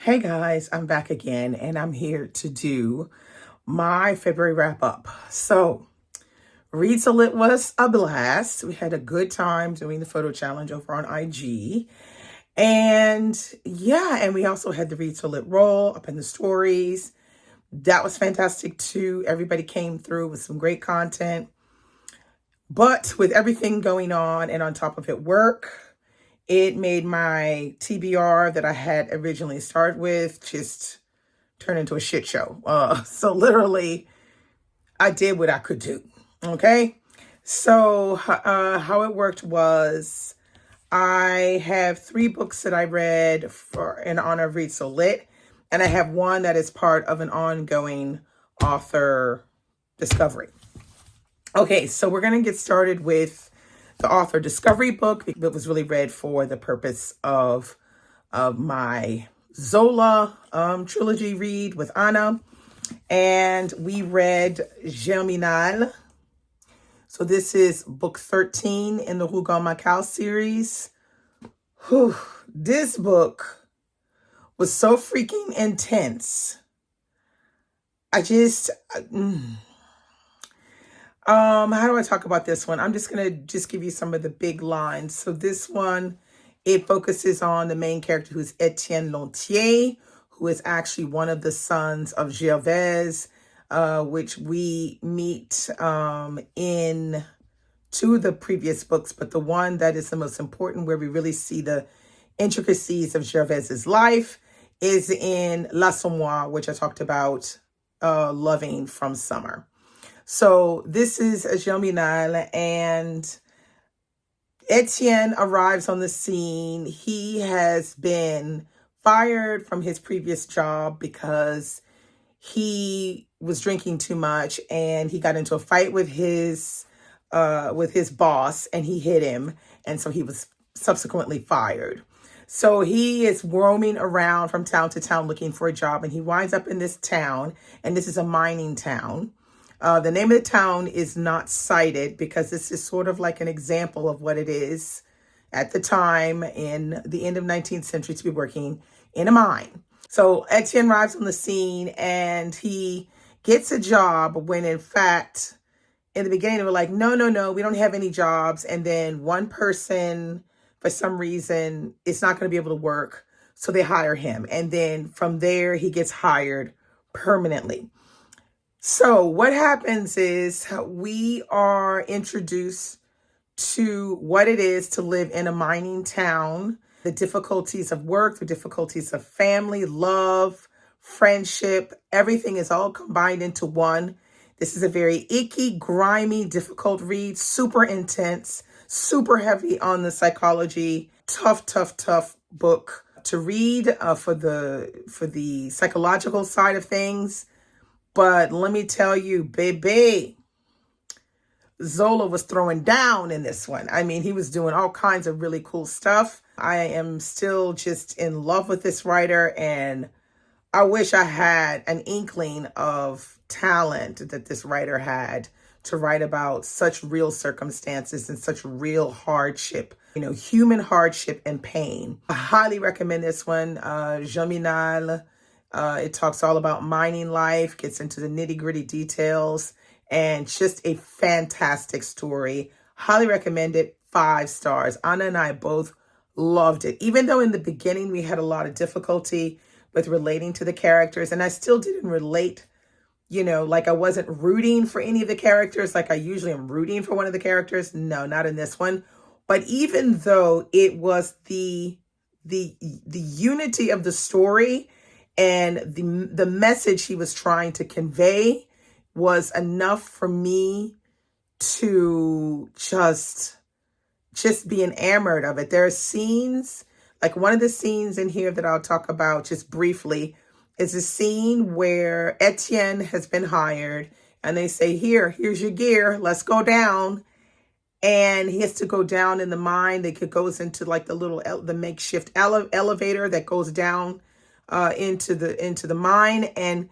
Hey guys, I'm back again and I'm here to do my February wrap up. So, Read to Lit was a blast. We had a good time doing the photo challenge over on IG. And we also had the Read to Lit roll up in the stories. That was fantastic too. Everybody came through with some great content. But with everything going on and on top of it, work, it made my TBR that I had originally started with just turn into a shit show. So literally, I did what I could do. Okay. So how it worked was I have 3 books that I read for in honor of Read So Lit, and I have one that is part of an ongoing author discovery. Okay, so we're going to get started with the author discovery book. It was really read for the purpose of my Zola trilogy read with Anna. And we read Geminine. So this is book 13 in the Rougon Macau series. Whew, this book was so freaking intense. How do I talk about this one? I'm just going to give you some of the big lines. So this one, it focuses on the main character, who's Etienne Lantier, who is actually one of the sons of Gervaise, which we meet in 2 of the previous books, but the one that is the most important, where we really see the intricacies of Gervaise's life, is in L'Assommoir, which I talked about, Loving from Summer. So this is a Geminine, and Etienne arrives on the scene. He has been fired from his previous job because he was drinking too much, and he got into a fight with his boss, and he hit him, and so he was subsequently fired. So he is roaming around from town to town looking for a job, and he winds up in this town, and this is a mining town. The name of the town is not cited because this is sort of like an example of what it is at the time in the end of 19th century to be working in a mine. So Etienne arrives on the scene and he gets a job when, in fact, in the beginning they were like, no, we don't have any jobs. And then one person, for some reason, is not going to be able to work. So they hire him. And then from there, he gets hired permanently. So what happens is we are introduced to what it is to live in a mining town, the difficulties of work, the difficulties of family, love, friendship, everything is all combined into one. This is a very icky, grimy, difficult read, super intense, super heavy on the psychology, tough book to read for the psychological side of things. But let me tell you, baby, Zola was throwing down in this one. I mean, he was doing all kinds of really cool stuff. I am still just in love with this writer, and I wish I had an inkling of talent that this writer had to write about such real circumstances and such real hardship, human hardship and pain. I highly recommend this one, Geminine. It talks all about mining life, gets into the nitty-gritty details, and just a fantastic story. Highly recommend it. 5 stars. Anna and I both loved it. Even though in the beginning we had a lot of difficulty with relating to the characters, and I still didn't relate, like I wasn't rooting for any of the characters like I usually am rooting for one of the characters. No, not in this one. But even though it was the unity of the story and the message he was trying to convey was enough for me to just be enamored of it. There are scenes, like one of the scenes in here that I'll talk about just briefly is a scene where Etienne has been hired and they say, here's your gear, let's go down. And he has to go down in the mine. It goes into like the makeshift elevator that goes down into the mine. And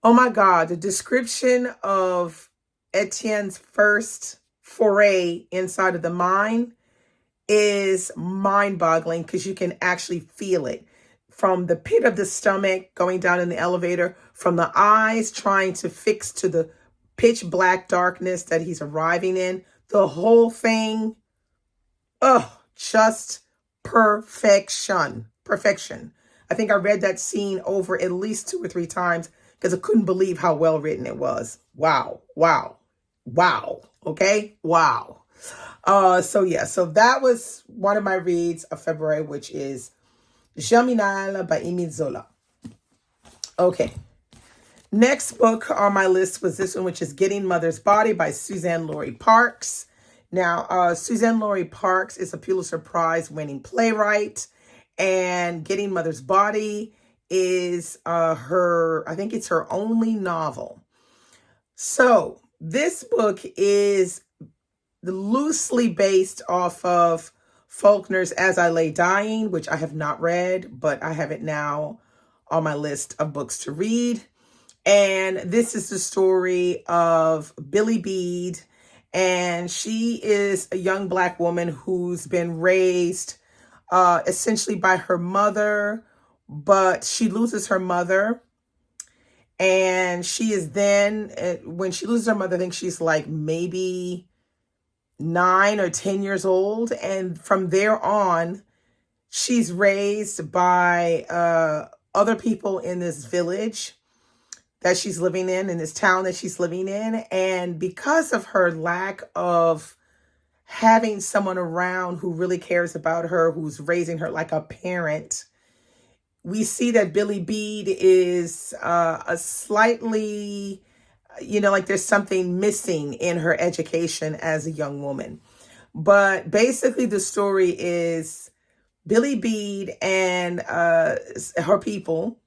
oh my God, the description of Etienne's first foray inside of the mine is mind-boggling because you can actually feel it. from the pit of the stomach, going down in the elevator, from the eyes trying to fix to the pitch black darkness that he's arriving in. The whole thing, oh, just perfection. Perfection. I think I read that scene over at least 2 or 3 times because I couldn't believe how well written it was. Wow. Wow. Wow. Okay. Wow. So that was one of my reads of February, which is Geminine by Émile Zola. Okay. Next book on my list was this one, which is Getting Mother's Body by Suzanne Lori Parks. Now, Suzanne Lori Parks is a Pulitzer Prize winning playwright, and Getting Mother's Body is I think it's her only novel. So this book is loosely based off of Faulkner's As I Lay Dying, which I have not read, but I have it now on my list of books to read. And this is the story of Billy Bede, and she is a young Black woman who's been raised essentially by her mother, but she loses her mother. And she is then, when she loses her mother, I think she's like maybe 9 or 10 years old. And from there on, she's raised by other people in this village that she's living in this town that she's living in. And because of her lack of having someone around who really cares about her, who's raising her like a parent, we see that Billy Bede is a slightly, like there's something missing in her education as a young woman. But basically the story is Billy Bede and her people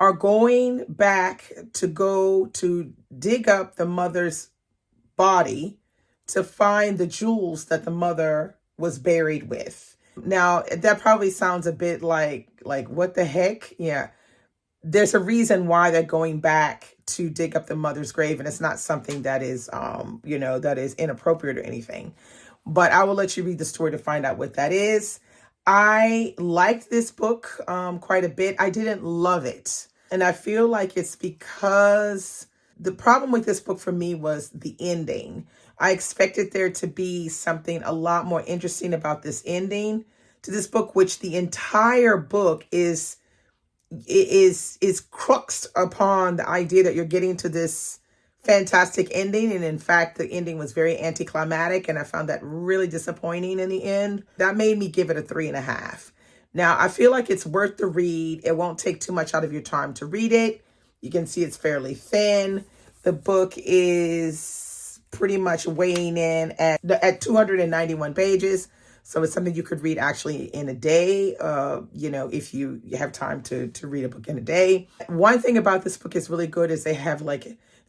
are going back to go to dig up the mother's body to find the jewels that the mother was buried with. Now, that probably sounds a bit like what the heck? Yeah. There's a reason why they're going back to dig up the mother's grave, and it's not something that is, that is inappropriate or anything. But I will let you read the story to find out what that is. I liked this book quite a bit. I didn't love it. And I feel like it's because the problem with this book for me was the ending. I expected there to be something a lot more interesting about this ending to this book, which the entire book is cruxed upon the idea that you're getting to this fantastic ending. And in fact, the ending was very anticlimactic, and I found that really disappointing in the end. That made me give it a 3.5. Now, I feel like it's worth the read. It won't take too much out of your time to read it. You can see it's fairly thin. The book is pretty much weighing in at 291 pages. So it's something you could read actually in a day, if you have time to read a book in a day. One thing about this book is really good is they have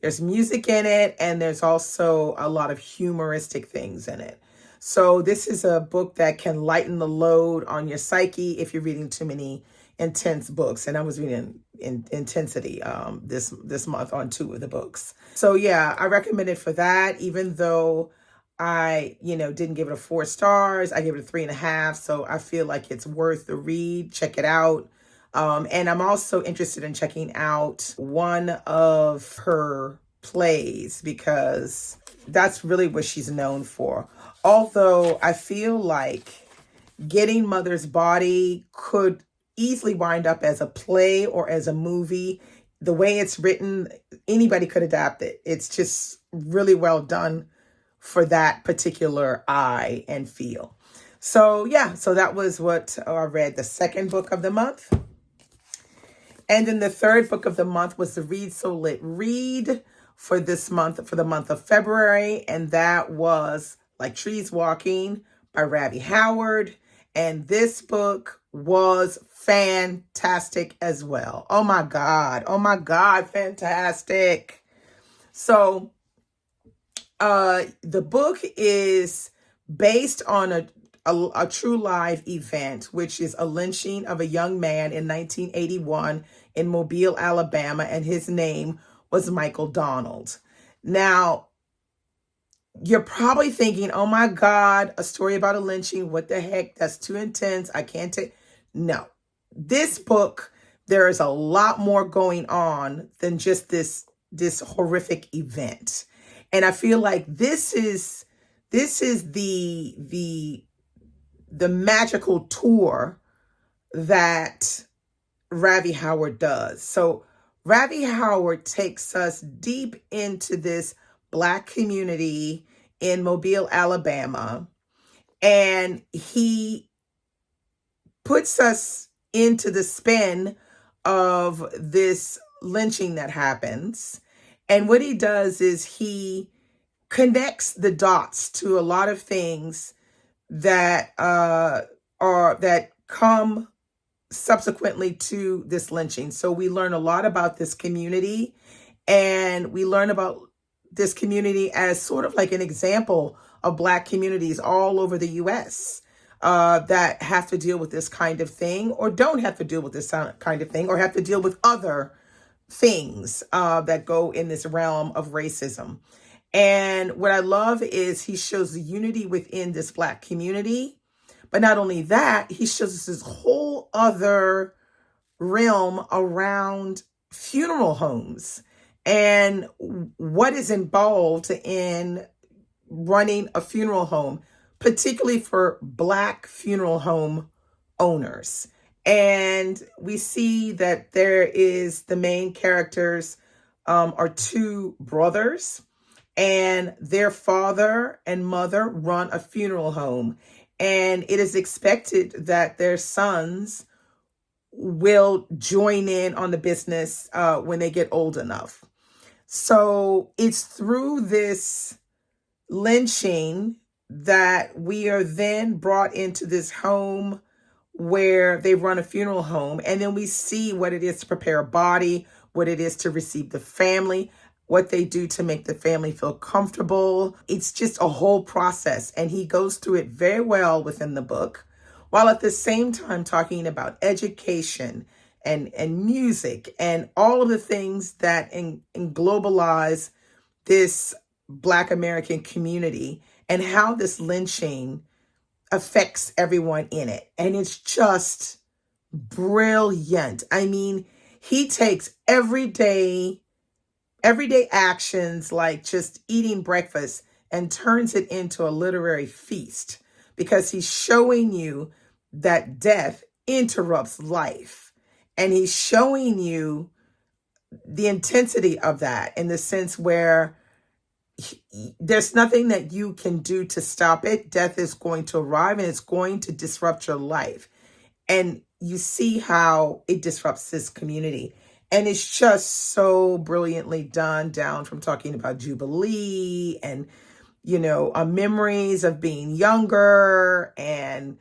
there's music in it, and there's also a lot of humoristic things in it. So this is a book that can lighten the load on your psyche if you're reading too many intense books. And I was reading Intensity this month on 2 of the books. So yeah, I recommend it for that, even though I, didn't give it a 4 stars. I gave it a 3.5. So I feel like it's worth the read. Check it out. And I'm also interested in checking out one of her plays because that's really what she's known for. Although I feel like Getting Mother's Body could easily wind up as a play or as a movie. The way it's written, anybody could adapt it. It's just really well done for that particular eye and feel. So yeah, so that was what I read, the second book of the month. And then the third book of the month was the Read So Lit Read for this month, for the month of February. And that was Like Trees Walking by Ravi Howard. And this book was fantastic as well. Oh my God, fantastic. So the book is based on a true live event, which is a lynching of a young man in 1981 in Mobile, Alabama, and his name was Michael Donald. Now, you're probably thinking, oh my God, a story about a lynching. What the heck? That's too intense. I can't take. No, this book, there is a lot more going on than just this horrific event. And I feel like this is the magical tour that Ravi Howard does. So Ravi Howard takes us deep into this Black community in Mobile, Alabama, and he puts us into the spin of this lynching that happens. And what he does is he connects the dots to a lot of things that that come subsequently to this lynching. So we learn a lot about this community, and we learn about this community as sort of like an example of Black communities all over the U.S. That have to deal with this kind of thing, or don't have to deal with this kind of thing, or have to deal with other things that go in this realm of racism. And what I love is he shows the unity within this Black community. But not only that, he shows us this whole other realm around funeral homes and what is involved in running a funeral home, particularly for Black funeral home owners. And we see that there is the main characters are two brothers, and their father and mother run a funeral home. And it is expected that their sons will join in on the business when they get old enough. So it's through this lynching that we are then brought into this home where they run a funeral home. And then we see what it is to prepare a body, what it is to receive the family, what they do to make the family feel comfortable. It's just a whole process. And he goes through it very well within the book, while at the same time talking about education and music and all of the things that globalize this Black American community and how this lynching affects everyone in it. And it's just brilliant. I mean, he takes everyday actions like just eating breakfast and turns it into a literary feast, because he's showing you that death interrupts life. And he's showing you the intensity of that in the sense where there's nothing that you can do to stop it. Death is going to arrive and it's going to disrupt your life. And you see how it disrupts this community. And it's just so brilliantly done, down from talking about Jubilee and, memories of being younger and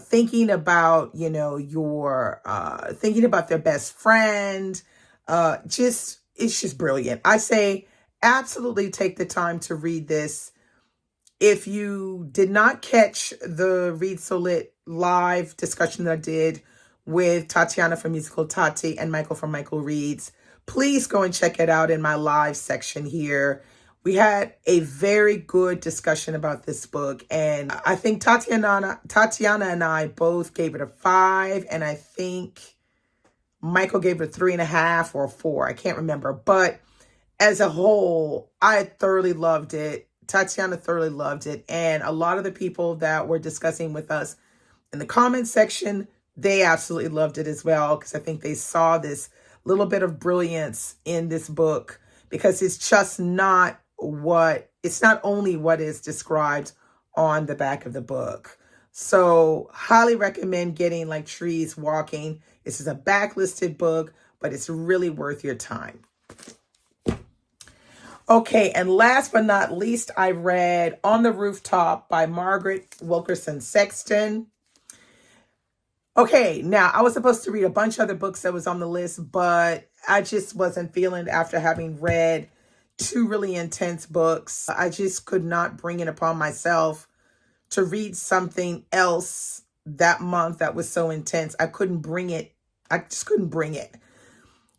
thinking about, thinking about their best friend. It's just brilliant. I say absolutely take the time to read this. If you did not catch the Read So Lit live discussion that I did with Tatiana from Musical Tati and Michael from Michael Reads, please go and check it out in my live section here. We had a very good discussion about this book, and I think Tatiana and I both gave it a 5, and I think Michael gave it a 3.5 or a 4. I can't remember, but as a whole, I thoroughly loved it. Tatiana thoroughly loved it, and a lot of the people that were discussing with us in the comment section, they absolutely loved it as well, because I think they saw this little bit of brilliance in this book, because it's just not only what is described on the back of the book. So highly recommend getting Like Trees Walking. This is a backlisted book, but it's really worth your time. Okay, and last but not least, I read On the Rooftop by Margaret Wilkerson Sexton. Okay, now I was supposed to read a bunch of other books that was on the list, but I just wasn't feeling, after having read 2 really intense books, I just could not bring it upon myself to read something else that month that was so intense. I couldn't bring it. I just couldn't bring it.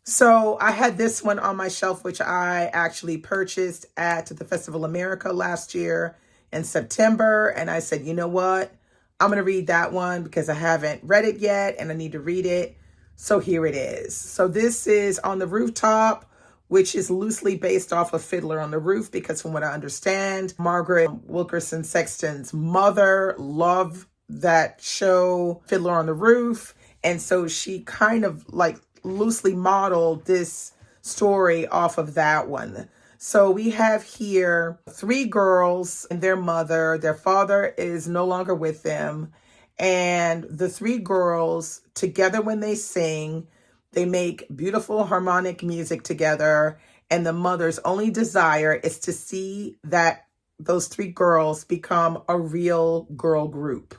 So I had this one on my shelf, which I actually purchased at the Festival America last year in September. And I said, you know what? I'm going to read that one because I haven't read it yet and I need to read it. So here it is. So this is On the Rooftop, which is loosely based off of Fiddler on the Roof, because from what I understand, Margaret Wilkerson Sexton's mother loved that show, Fiddler on the Roof. And so she kind of like loosely modeled this story off of that one. So we have here 3 girls and their mother. Their father is no longer with them. And the 3 girls together, when they sing, they make beautiful harmonic music together. And the mother's only desire is to see that those 3 girls become a real girl group.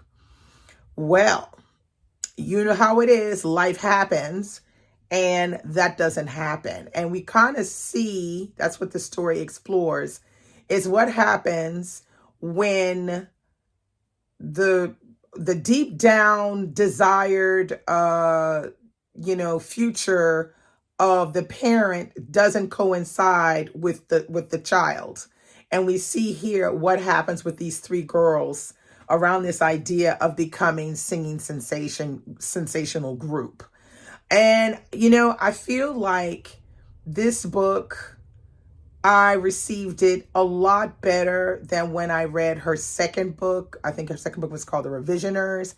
Well, you know how it is. Life happens. And that doesn't happen. And we kind of see, that's what the story explores, is what happens when the deep down desired, future of the parent doesn't coincide with the child. And we see here what happens with these 3 girls around this idea of becoming singing sensational group. And, I feel like this book, I received it a lot better than when I read her second book. I think her second book was called The Revisioners,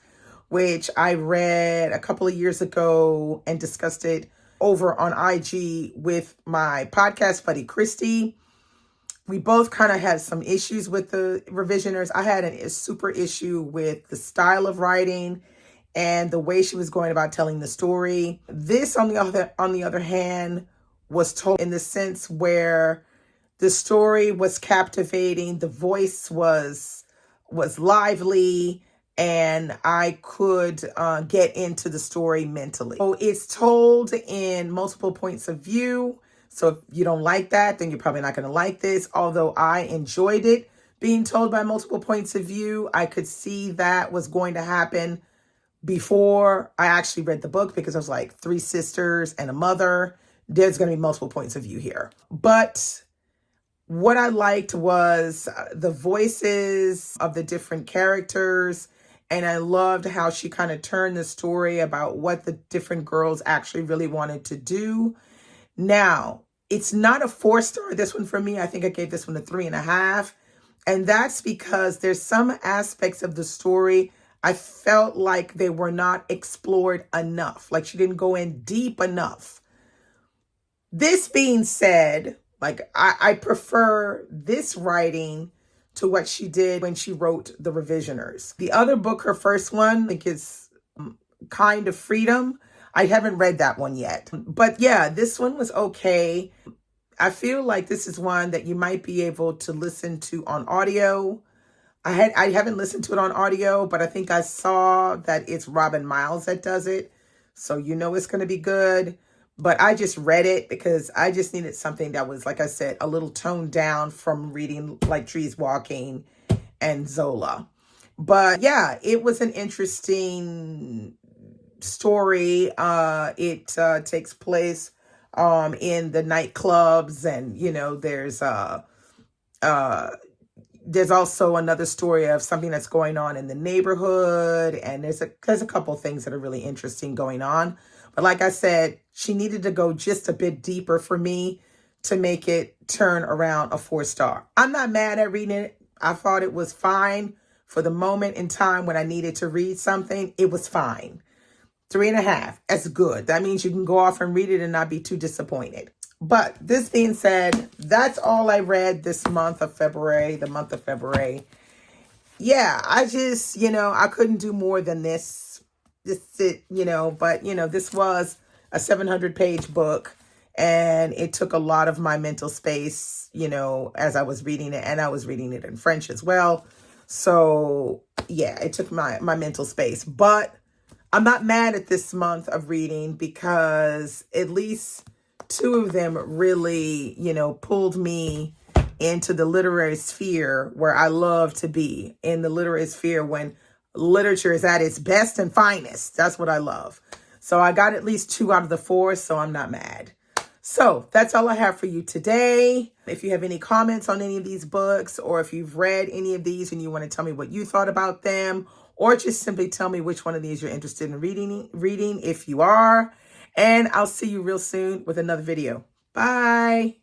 which I read a couple of years ago and discussed it over on IG with my podcast buddy, Christy. We both kind of had some issues with The Revisioners. I had a super issue with the style of writing and the way she was going about telling the story. This, on the other hand, was told in the sense where the story was captivating, the voice was lively, and I could get into the story mentally. So it's told in multiple points of view. So if you don't like that, then you're probably not going to like this. Although I enjoyed it being told by multiple points of view, I could see that was going to happen before I actually read the book, because I was like 3 sisters and a mother. There's going to be multiple points of view here. But what I liked was the voices of the different characters. And I loved how she kind of turned the story about what the different girls actually really wanted to do. Now, it's not a 4-star, this one for me. I think I gave this one a 3.5. And that's because there's some aspects of the story I felt like they were not explored enough. Like she didn't go in deep enough. This being said, like I prefer this writing to what she did when she wrote The Revisioners. The other book, her first one, I think is Kind of Freedom. I haven't read that one yet. But yeah, this one was okay. I feel like this is one that you might be able to listen to on audio. I haven't listened to it on audio, but I think I saw that it's Robin Miles that does it. So it's going to be good. But I just read it because I just needed something that was, like I said, a little toned down from reading like Trees Walking and Zola. But yeah, it was an interesting story. It takes place in the nightclubs, and there's also another story of something that's going on in the neighborhood, and there's a couple things that are really interesting going on. But like I said, she needed to go just a bit deeper for me to make it turn around a 4-star. I'm not mad at reading it. I thought it was fine for the moment in time when I needed to read something. It was fine. 3.5. That's good. That means you can go off and read it and not be too disappointed. But this being said, that's all I read this month of February, the month of February. Yeah, I just, I couldn't do more than this. But this was a 700-page book, and it took a lot of my mental space, as I was reading it, and I was reading it in French as well. So yeah, it took my mental space, but I'm not mad at this month of reading because at least 2 of them really, pulled me into the literary sphere where I love to be, in the literary sphere when literature is at its best and finest. That's what I love. So I got at least 2 out of the 4, so I'm not mad. So that's all I have for you today. If you have any comments on any of these books, or if you've read any of these and you want to tell me what you thought about them, or just simply tell me which one of these you're interested in reading if you are. And I'll see you real soon with another video. Bye.